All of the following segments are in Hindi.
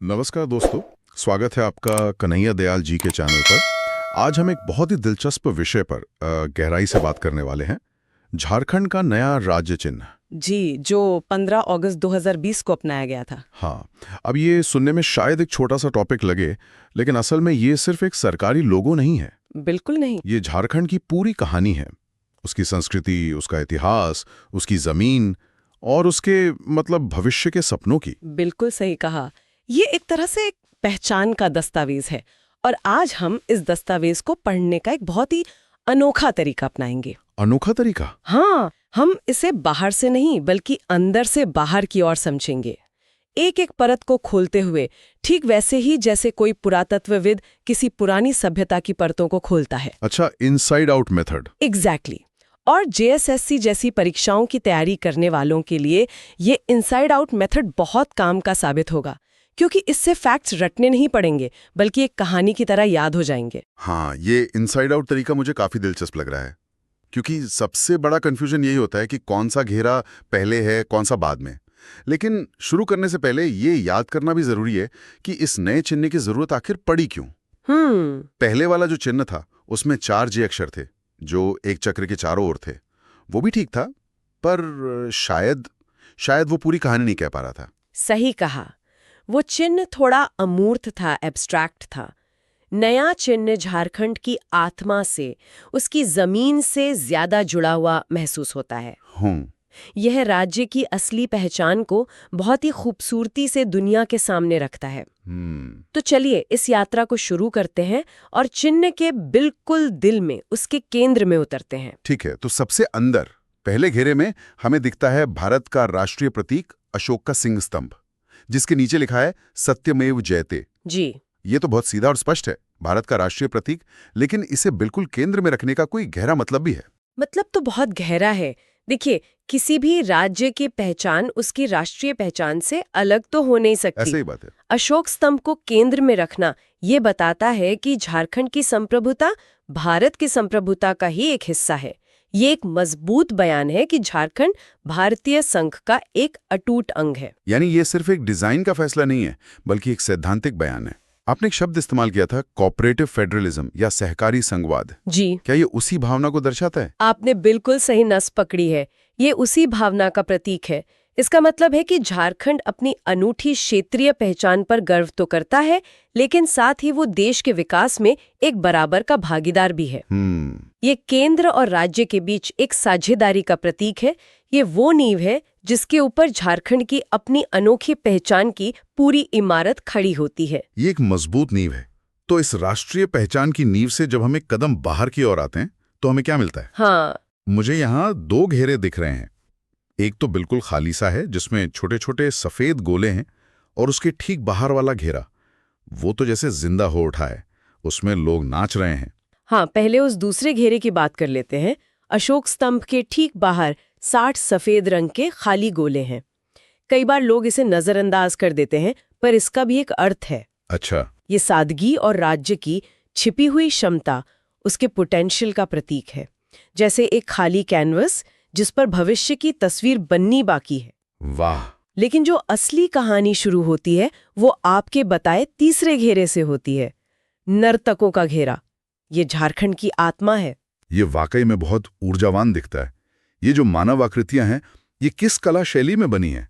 नमस्कार दोस्तों, स्वागत है आपका कन्हैया दयाल जी के चैनल पर। आज हम एक बहुत ही दिलचस्प विषय पर गहराई से बात करने वाले हैं। झारखंड का नया राज्य चिन्ह। जी, जो 15 अगस्त 2020 को अपनाया गया था। हाँ, अब ये सुनने में शायद एक छोटा सा टॉपिक लगे, लेकिन असल में ये सिर्फ एक सरकारी लोगो नहीं है। बिल्कुल नहीं। ये झारखंड की पूरी कहानी है। उसकी संस्कृति, उसका इतिहास, उसकी जमीन और उसके भविष्य के सपनों की। बिल्कुल सही कहा। ये एक तरह से एक पहचान का दस्तावेज है और आज हम इस दस्तावेज को पढ़ने का एक बहुत ही अनोखा तरीका अपनाएंगे। अनोखा तरीका? हाँ, हम इसे बाहर से नहीं बल्कि अंदर से बाहर की ओर समझेंगे, एक एक परत को खोलते हुए, ठीक वैसे ही जैसे कोई पुरातत्वविद किसी पुरानी सभ्यता की परतों को खोलता है। अच्छा, इनसाइड आउट मेथड। एग्जैक्टली। और जेएसएससी जैसी परीक्षाओं की तैयारी करने वालों के लिए ये इनसाइड आउट मेथड बहुत काम का साबित होगा, क्योंकि इससे फैक्ट्स रटने नहीं पड़ेंगे बल्कि एक कहानी की तरह याद हो जाएंगे। हाँ, ये इनसाइड आउट तरीका मुझे काफी दिलचस्प लग रहा है, क्योंकि सबसे बड़ा कंफ्यूजन यही होता है कि कौन सा घेरा पहले है, कौन सा बाद में। लेकिन शुरू करने से पहले ये याद करना भी जरूरी है कि इस नए चिन्ह की जरूरत आखिर पड़ी क्यों। पहले वाला जो चिन्ह था उसमें 4 जे अक्षर थे जो एक चक्र के चारों ओर थे। वो भी ठीक था, पर शायद वो पूरी कहानी नहीं कह पा रहा था। सही कहा। वो चिन्ह थोड़ा अमूर्त था, एब्स्ट्रैक्ट था। नया चिन्ह झारखंड की आत्मा से, उसकी जमीन से ज्यादा जुड़ा हुआ महसूस होता है। यह राज्य की असली पहचान को बहुत ही खूबसूरती से दुनिया के सामने रखता है। तो चलिए इस यात्रा को शुरू करते हैं और चिन्ह के बिल्कुल दिल में, उसके केंद्र में उतरते हैं। ठीक है, तो सबसे अंदर पहले घेरे में हमें दिखता है भारत का राष्ट्रीय प्रतीक अशोक का सिंह स्तंभ, जिसके नीचे लिखा है सत्यमेव जयते। जी, ये तो बहुत सीधा और स्पष्ट है, भारत का राष्ट्रीय प्रतीक, लेकिन इसे बिल्कुल केंद्र में रखने का कोई गहरा मतलब भी है। मतलब तो बहुत गहरा है। देखिए, किसी भी राज्य की पहचान उसकी राष्ट्रीय पहचान से अलग तो हो नहीं सकती। ऐसे ही बात है। अशोक स्तंभ को केंद्र में रखना ये बताता है कि झारखंड की संप्रभुता भारत की संप्रभुता का ही एक हिस्सा है। ये एक मजबूत बयान है कि झारखंड भारतीय संघ का एक अटूट अंग है। यानी ये सिर्फ एक डिजाइन का फैसला नहीं है, बल्कि एक सैद्धांतिक बयान है। आपने एक शब्द इस्तेमाल किया था, कोऑपरेटिव फेडरलिज्म या सहकारी संघवाद। जी, क्या ये उसी भावना को दर्शाता है? आपने बिल्कुल सही नस पकड़ी है। ये उसी भावना का प्रतीक है। इसका मतलब है कि झारखंड अपनी अनूठी क्षेत्रीय पहचान पर गर्व तो करता है, लेकिन साथ ही वो देश के विकास में एक बराबर का भागीदार भी है। ये केंद्र और राज्य के बीच एक साझेदारी का प्रतीक है। ये वो नींव है जिसके ऊपर झारखंड की अपनी अनोखी पहचान की पूरी इमारत खड़ी होती है। ये एक मजबूत नींव है। तो इस राष्ट्रीय पहचान की नींव से जब हम एक कदम बाहर की ओर आते हैं तो हमें क्या मिलता है? हाँ, मुझे यहाँ 2 घेरे दिख रहे हैं। एक तो बिल्कुल खाली सा है जिसमें छोटे छोटे सफेद गोले हैं, और उसके ठीक बाहर वाला घेरा, वो तो जैसे जिंदा हो उठा है, उसमें लोग नाच रहे हैं। हाँ, पहले उस दूसरे घेरे की बात कर लेते हैं। अशोक स्तंभ के ठीक बाहर 60 सफेद रंग के खाली गोले हैं। कई बार लोग इसे नजरअंदाज कर देते हैं, पर इसका भी एक अर्थ है। अच्छा। ये सादगी और राज्य की छिपी हुई क्षमता, उसके पोटेंशियल का प्रतीक है। जैसे एक खाली कैनवस जिस पर भविष्य की तस्वीर बननी बाकी है। वाह। लेकिन जो असली कहानी शुरू होती है वो आपके बताए तीसरे घेरे से होती है, नर्तकों का घेरा। ये झारखंड की आत्मा है। ये वाकई में बहुत ऊर्जावान दिखता है। ये जो मानव आकृतियां हैं, ये किस कला शैली में बनी हैं?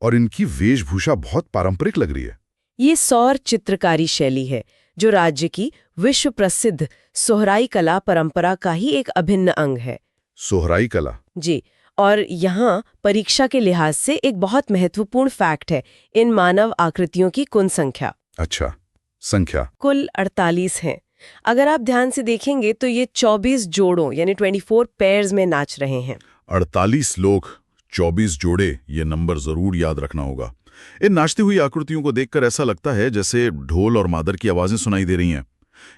और इनकी वेशभूषा बहुत पारंपरिक लग रही है। ये सौर चित्रकारी शैली है जो राज्य की विश्व प्रसिद्ध सोहराई कला परंपरा का ही एक अभिन्न अंग है। सोहराई कला? जी, और यहाँ परीक्षा के लिहाज से एक बहुत महत्वपूर्ण फैक्ट है, इन मानव आकृतियों की कुल संख्या। अच्छा, संख्या? कुल 48 हैं। अगर आप ध्यान से देखेंगे तो ये 24 जोड़ों यानी 24 पेयर्स में नाच रहे हैं। 48 लोग, 24 जोड़े, ये नंबर जरूर याद रखना होगा। इन नाचती हुई आकृतियों को देखकर ऐसा लगता है जैसे ढोल और मादर की आवाजें सुनाई दे रही हैं।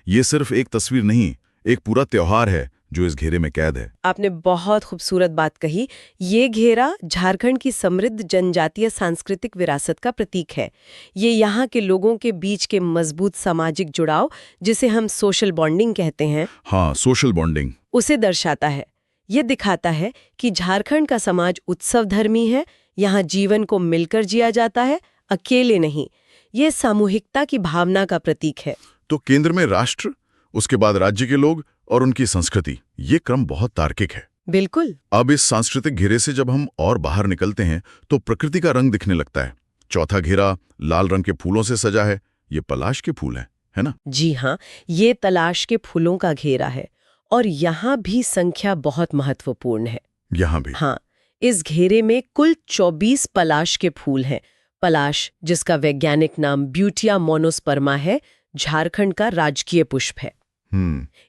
ये सिर्फ एक तस्वीर नहीं, एक पूरा त्योहार है जो इस घेरे में कैद है। आपने बहुत खूबसूरत बात कही। ये घेरा झारखंड की समृद्ध जनजातीय सांस्कृतिक विरासत का प्रतीक है। ये यहाँ के लोगों के बीच के मजबूत सामाजिक जुड़ाव, जिसे हम सोशल बॉन्डिंग कहते हैं, हाँ, सोशल बॉन्डिंग, उसे दर्शाता है। ये दिखाता है कि झारखंड का समाज उत्सव धर्मी है। यहाँ जीवन को मिलकर जिया जाता है, अकेले नहीं। ये सामूहिकता की भावना का प्रतीक है। तो केंद्र में राष्ट्र, उसके बाद राज्य के लोग और उनकी संस्कृति, ये क्रम बहुत तार्किक है। बिल्कुल। अब इस सांस्कृतिक घेरे से जब हम और बाहर निकलते हैं तो प्रकृति का रंग दिखने लगता है। चौथा घेरा लाल रंग के फूलों से सजा है। ये पलाश के फूल है ना? जी हाँ, ये तलाश के फूलों का घेरा है और यहाँ भी संख्या बहुत महत्वपूर्ण है। यहाँ भी? हाँ, इस घेरे में कुल 24 पलाश के फूल हैं। पलाश, जिसका वैज्ञानिक नाम ब्यूटिया मोनोस्पर्मा है, झारखंड का राजकीय पुष्प है।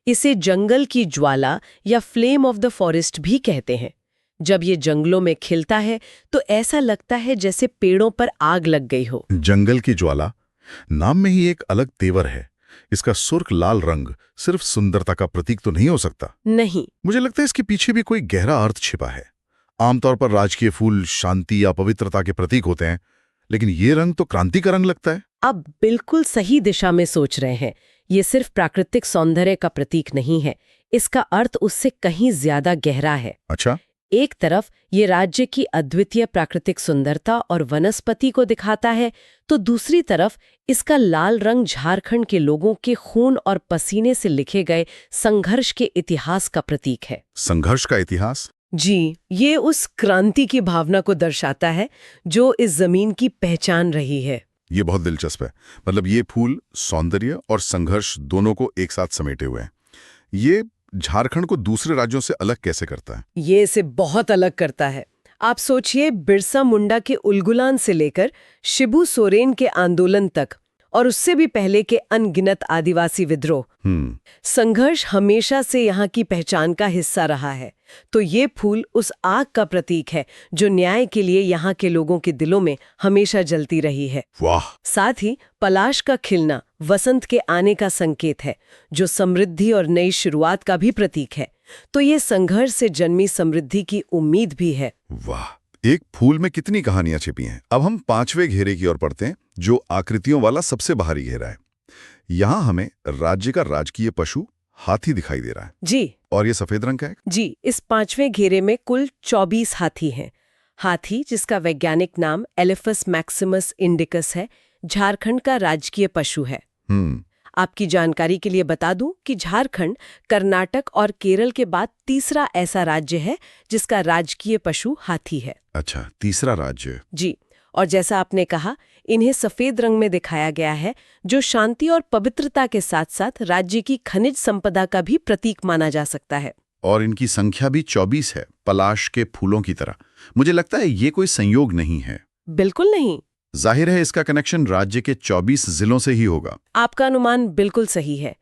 इसे जंगल की ज्वाला या फ्लेम ऑफ द फॉरेस्ट भी कहते हैं। जब ये जंगलों में खिलता है तो ऐसा लगता है जैसे पेड़ों पर आग लग गई हो। जंगल की ज्वाला, नाम में ही एक अलग तेवर है। इसका सुर्ख लाल रंग सिर्फ सुंदरता का प्रतीक तो नहीं हो सकता। नहीं, मुझे लगता है इसके पीछे भी कोई गहरा अर्थ छिपा है। आमतौर पर राजकीय फूल शांति या पवित्रता के प्रतीक होते हैं, लेकिन ये रंग तो क्रांति का रंग लगता है। आप बिल्कुल सही दिशा में सोच रहे हैं। ये सिर्फ प्राकृतिक सौंदर्य का प्रतीक नहीं है, इसका अर्थ उससे कहीं ज्यादा गहरा है। अच्छा। एक तरफ ये राज्य की अद्वितीय प्राकृतिक सुंदरता और वनस्पति को दिखाता है, तो दूसरी तरफ इसका लाल रंग झारखंड के लोगों के खून और पसीने से लिखे गए संघर्ष के इतिहास का प्रतीक है। संघर्ष का इतिहास? जी, ये उस क्रांति की भावना को दर्शाता है जो इस जमीन की पहचान रही है। ये बहुत दिलचस्प है। मतलब ये फूल सौंदर्य और संघर्ष दोनों को एक साथ समेटे हुए हैं। ये झारखंड को दूसरे राज्यों से अलग कैसे करता है? ये इसे बहुत अलग करता है। आप सोचिए, बिरसा मुंडा के उलगुलान से लेकर शिबू सोरेन के आंदोलन तक और उससे भी पहले के अनगिनत आदिवासी विद्रोह, संघर्ष हमेशा से यहाँ की पहचान का हिस्सा रहा है। तो ये फूल उस आग का प्रतीक है जो न्याय के लिए यहाँ के लोगों के दिलों में हमेशा जलती रही है। वाह! साथ ही पलाश का खिलना वसंत के आने का संकेत है, जो समृद्धि और नई शुरुआत का भी प्रतीक है। तो ये संघर्ष से जन्मी समृद्धि की उम्मीद भी है। वाह! एक फूल में कितनी कहानियां छिपी हैं। अब हम 5वें घेरे की ओर बढ़ते हैं, जो आकृतियों वाला सबसे बाहरी घेरा है। यहाँ हमें राज्य का राजकीय पशु हाथी दिखाई दे रहा है। जी। और ये सफेद रंग का है? जी, इस 5वें घेरे में कुल 24 हाथी हैं। हाथी, जिसका वैज्ञानिक नाम एलिफस मैक्सिमस इंडिकस है, झारखंड का राजकीय पशु है। आपकी जानकारी के लिए बता दूं कि झारखंड कर्नाटक और केरल के बाद तीसरा ऐसा राज्य है जिसका राजकीय पशु हाथी है। अच्छा, तीसरा राज्य। जी, और जैसा आपने कहा, इन्हें सफेद रंग में दिखाया गया है, जो शांति और पवित्रता के साथ साथ राज्य की खनिज संपदा का भी प्रतीक माना जा सकता है। और इनकी संख्या भी 24 है, पलाश के फूलों की तरह। मुझे लगता है ये कोई संयोग नहीं है। बिल्कुल नहीं। जाहिर है इसका कनेक्शन राज्य के 24 जिलों से ही होगा। आपका अनुमान बिल्कुल सही है,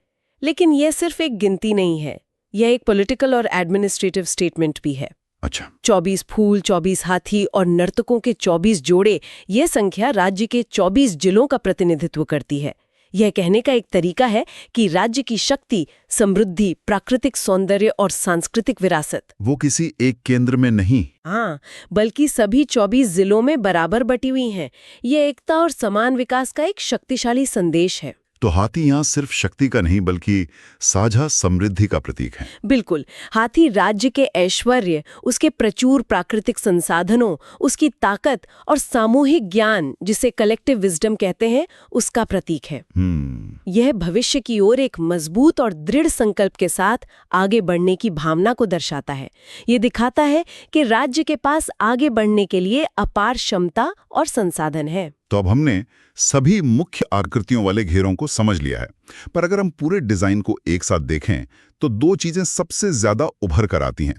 लेकिन यह सिर्फ एक गिनती नहीं है, यह एक पॉलिटिकल और एडमिनिस्ट्रेटिव स्टेटमेंट भी है। अच्छा। 24 फूल, 24 हाथी और नर्तकों के 24 जोड़े, यह संख्या राज्य के 24 जिलों का प्रतिनिधित्व करती है। यह कहने का एक तरीका है कि राज्य की शक्ति, समृद्धि, प्राकृतिक सौंदर्य और सांस्कृतिक विरासत वो किसी एक केंद्र में नहीं, हाँ, बल्कि सभी 24 जिलों में बराबर बटी हुई हैं। यह एकता और समान विकास का एक शक्तिशाली संदेश है। तो हाथी यहाँ सिर्फ शक्ति का नहीं बल्कि साझा समृद्धि का प्रतीक है। बिल्कुल, हाथी राज्य के ऐश्वर्य, उसके प्रचुर प्राकृतिक संसाधनों, उसकी ताकत और सामूहिक ज्ञान, जिसे कलेक्टिव विजडम कहते हैं, उसका प्रतीक है। यह भविष्य की ओर एक मजबूत और दृढ़ संकल्प के साथ आगे बढ़ने की भावना को दर्शाता है। ये दिखाता है कि राज्य के पास आगे बढ़ने के लिए अपार क्षमता और संसाधन है। तो अब हमने सभी मुख्य आकृतियों वाले घेरों को समझ लिया है, पर अगर हम पूरे डिजाइन को एक साथ देखें तो दो चीजें सबसे ज्यादा उभर कर आती हैं,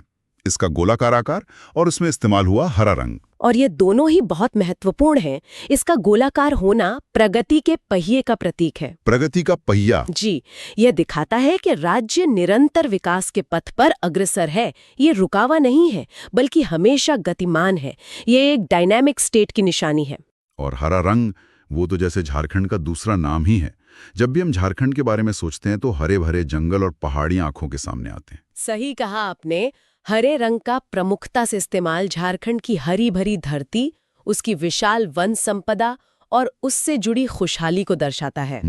इसका गोलाकार आकार और उसमें इस्तेमाल हुआ हरा रंग। और ये दोनों ही बहुत महत्वपूर्ण हैं। इसका गोलाकार होना प्रगति के पहिए का प्रतीक है। प्रगति का पहिया? जी, यह दिखाता है कि राज्य निरंतर विकास के पथ पर अग्रसर है। ये रुकावा नहीं है, बल्कि हमेशा गतिमान है। ये एक डायनामिक स्टेट की निशानी है। और हरा रंग, वो तो जैसे झारखंड का दूसरा नाम ही है। जब भी हम झारखंड के बारे में सोचते हैं तो हरे भरे जंगल और पहाड़ियां आंखों के सामने आते हैं। सही कहा आपने। हरे रंग का प्रमुखता से इस्तेमाल झारखंड की हरी भरी धरती, उसकी विशाल वन संपदा और उससे जुड़ी खुशहाली को दर्शाता है।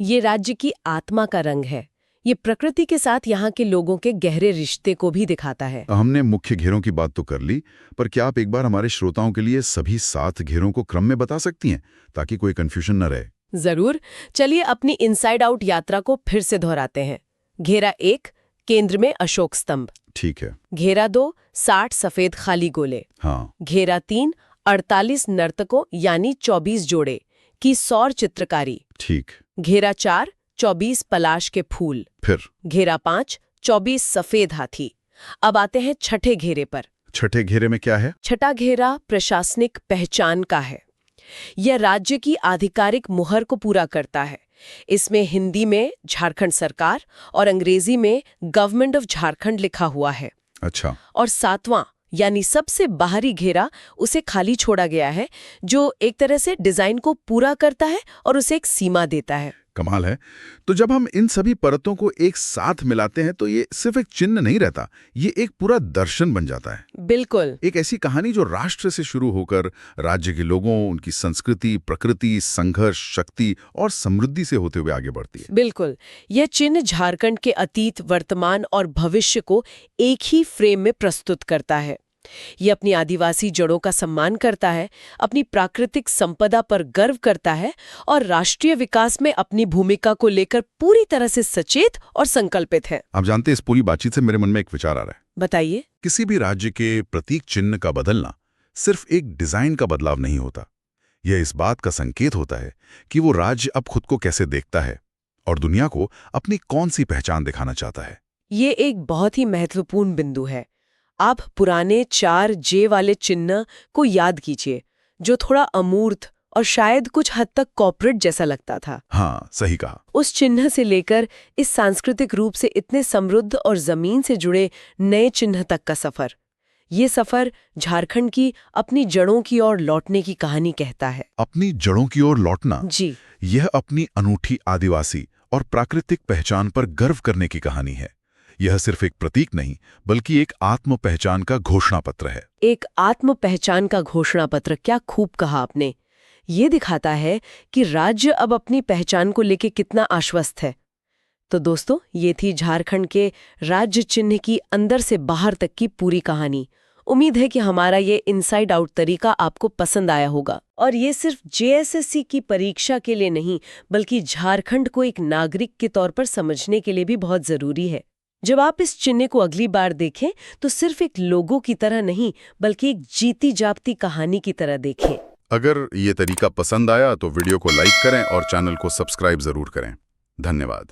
ये राज्य की आत्मा का रंग है। ये प्रकृति के साथ यहाँ के लोगों के गहरे रिश्ते को भी दिखाता है। हमने मुख्य घेरों की बात तो कर ली, पर क्या आप एक बार हमारे श्रोताओं के लिए सभी 7 घेरों को क्रम में बता सकती हैं, ताकि कोई कंफ्यूजन न रहे? जरूर, चलिए अपनी इनसाइड आउट यात्रा को फिर से दोहराते हैं। घेरा 1, केंद्र में अशोक स्तंभ। ठीक है। घेरा 2, 60 सफेद खाली गोले। हाँ। घेरा 3, 48 नर्तकों यानी 24 जोड़े की सौर चित्रकारी। ठीक। घेरा 4, 24 पलाश के फूल। फिर घेरा 5, 24 सफेद हाथी। अब आते हैं छठे घेरे पर। छठे घेरे में क्या है? छठा घेरा प्रशासनिक पहचान का है। यह राज्य की आधिकारिक मुहर को पूरा करता है। इसमें हिंदी में झारखंड सरकार और अंग्रेजी में गवर्नमेंट ऑफ झारखंड लिखा हुआ है। अच्छा। और 7वां यानी सबसे बाहरी घेरा उसे खाली छोड़ा गया है, जो एक तरह से डिजाइन को पूरा करता है और उसे एक सीमा देता है। कमाल है। तो जब हम इन सभी परतों को एक साथ मिलाते हैं तो ये सिर्फ एक चिन्ह नहीं रहता, ये एक पूरा दर्शन बन जाता है। बिल्कुल। एक ऐसी कहानी जो राष्ट्र से शुरू होकर राज्य के लोगों, उनकी संस्कृति, प्रकृति, संघर्ष, शक्ति और समृद्धि से होते हुए आगे बढ़ती है। बिल्कुल। यह चिन्ह झारखंड के अतीत, वर्तमान और भविष्य को एक ही फ्रेम में प्रस्तुत करता है। ये अपनी आदिवासी जड़ों का सम्मान करता है, अपनी प्राकृतिक संपदा पर गर्व करता है और राष्ट्रीय विकास में अपनी भूमिका को लेकर पूरी तरह से सचेत और संकल्पित है। आप जानते हैं, इस पूरी बातचीत से मेरे मन में एक विचार आ रहा है। बताइए। किसी भी राज्य के प्रतीक चिन्ह का बदलना सिर्फ एक डिजाइन का बदलाव नहीं होता। यह इस बात का संकेत होता है कि वो राज्य अब खुद को कैसे देखता है और दुनिया को अपनी कौन सी पहचान दिखाना चाहता है। ये एक बहुत ही महत्वपूर्ण बिंदु है। आप पुराने 4J वाले चिन्ह को याद कीजिए, जो थोड़ा अमूर्त और शायद कुछ हद तक कॉर्पोरेट जैसा लगता था। हाँ, सही कहा। उस चिन्ह से लेकर इस सांस्कृतिक रूप से इतने समृद्ध और जमीन से जुड़े नए चिन्ह तक का सफर, ये सफर झारखंड की अपनी जड़ों की ओर लौटने की कहानी कहता है। अपनी जड़ों की ओर लौटना। जी। यह अपनी अनूठी आदिवासी और प्राकृतिक पहचान पर गर्व करने की कहानी है। यह सिर्फ एक प्रतीक नहीं, बल्कि एक आत्म पहचान का घोषणा पत्र है। एक आत्म पहचान का घोषणा पत्र, क्या खूब कहा आपने। ये दिखाता है कि राज्य अब अपनी पहचान को लेकर कितना आश्वस्त है। तो दोस्तों, ये थी झारखंड के राज्य चिन्ह की अंदर से बाहर तक की पूरी कहानी। उम्मीद है कि हमारा ये इनसाइड आउट तरीका आपको पसंद आया होगा। और ये सिर्फ JSSC की परीक्षा के लिए नहीं, बल्कि झारखंड को एक नागरिक के तौर पर समझने के लिए भी बहुत जरूरी है। जब आप इस चिन्ह को अगली बार देखें तो सिर्फ एक लोगो की तरह नहीं, बल्कि एक जीती जागती कहानी की तरह देखें। अगर ये तरीका पसंद आया तो वीडियो को लाइक करें और चैनल को सब्सक्राइब जरूर करें। धन्यवाद।